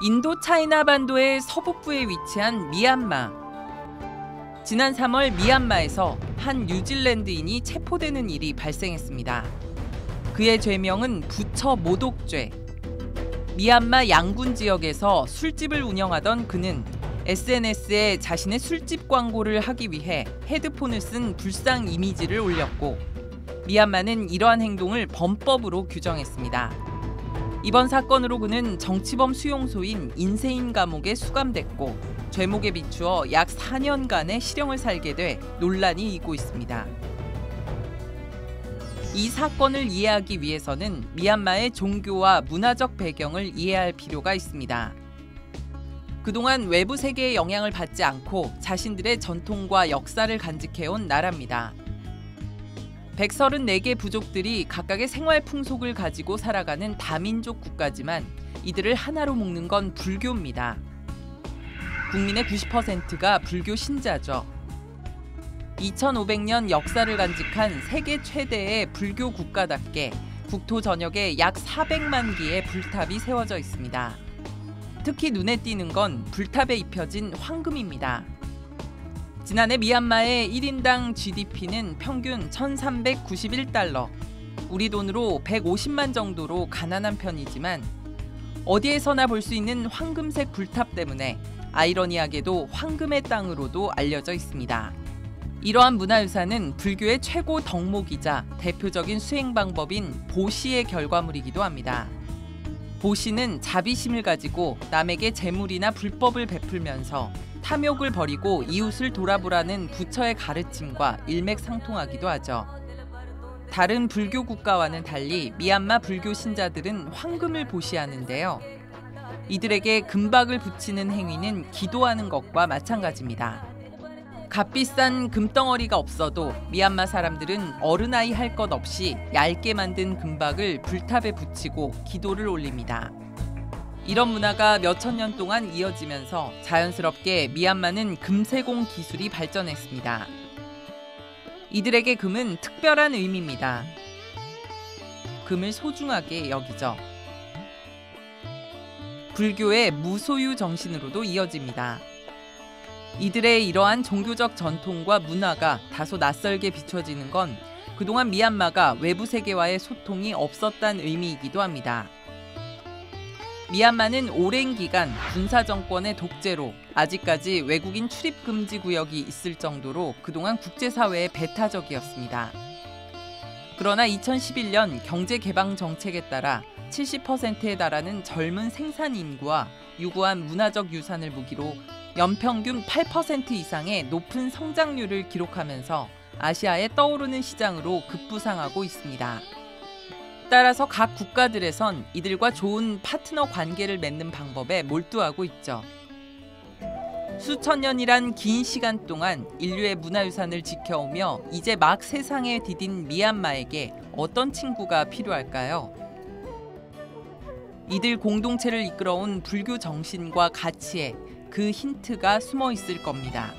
인도 차이나 반도의 서북부에 위치한 미얀마. 지난 3월 미얀마에서 한 뉴질랜드인이 체포되는 일이 발생했습니다. 그의 죄명은 부처 모독죄. 미얀마 양군 지역에서 술집을 운영하던 그는 SNS에 자신의 술집 광고를 하기 위해 헤드폰을 쓴 불상 이미지를 올렸고, 미얀마는 이러한 행동을 범법으로 규정했습니다. 이번 사건으로 그는 정치범 수용소인 인세인 감옥에 수감됐고, 죄목에 비추어 약 4년간의 실형을 살게 돼 논란이 일고 있습니다. 이 사건을 이해하기 위해서는 미얀마의 종교와 문화적 배경을 이해할 필요가 있습니다. 그동안 외부 세계의 영향을 받지 않고 자신들의 전통과 역사를 간직해온 나라입니다. 134개 부족들이 각각의 생활 풍속을 가지고 살아가는 다민족 국가지만 이들을 하나로 묶는 건 불교입니다. 국민의 90%가 불교 신자죠. 2500년 역사를 간직한 세계 최대의 불교 국가답게 국토 전역에 약 400만 기의 불탑이 세워져 있습니다. 특히 눈에 띄는 건 불탑에 입혀진 황금입니다. 지난해 미얀마의 1인당 GDP는 평균 1,391달러, 우리 돈으로 150만 정도로 가난한 편이지만 어디에서나 볼 수 있는 황금색 불탑 때문에 아이러니하게도 황금의 땅으로도 알려져 있습니다. 이러한 문화유산은 불교의 최고 덕목이자 대표적인 수행 방법인 보시의 결과물이기도 합니다. 보시는 자비심을 가지고 남에게 재물이나 불법을 베풀면서 탐욕을 버리고 이웃을 돌아보라는 부처의 가르침과 일맥상통하기도 하죠. 다른 불교 국가와는 달리 미얀마 불교 신자들은 황금을 보시하는데요. 이들에게 금박을 붙이는 행위는 기도하는 것과 마찬가지입니다. 값비싼 금덩어리가 없어도 미얀마 사람들은 어른아이 할 것 없이 얇게 만든 금박을 불탑에 붙이고 기도를 올립니다. 이런 문화가 몇천 년 동안 이어지면서 자연스럽게 미얀마는 금세공 기술이 발전했습니다. 이들에게 금은 특별한 의미입니다. 금을 소중하게 여기죠. 불교의 무소유 정신으로도 이어집니다. 이들의 이러한 종교적 전통과 문화가 다소 낯설게 비춰지는 건 그동안 미얀마가 외부 세계와의 소통이 없었다는 의미이기도 합니다. 미얀마는 오랜 기간 군사정권의 독재로 아직까지 외국인 출입 금지 구역이 있을 정도로 그동안 국제사회의 배타적이었습니다. 그러나 2011년 경제개방 정책에 따라 70%에 달하는 젊은 생산 인구와 유구한 문화적 유산을 무기로 연평균 8% 이상의 높은 성장률을 기록하면서 아시아의 떠오르는 시장으로 급부상하고 있습니다. 따라서 각 국가들에선 이들과 좋은 파트너 관계를 맺는 방법에 몰두하고 있죠. 수천 년이란 긴 시간 동안 인류의 문화유산을 지켜오며 이제 막 세상에 디딘 미얀마에게 어떤 친구가 필요할까요? 이들 공동체를 이끌어온 불교 정신과 가치에 그 힌트가 숨어 있을 겁니다.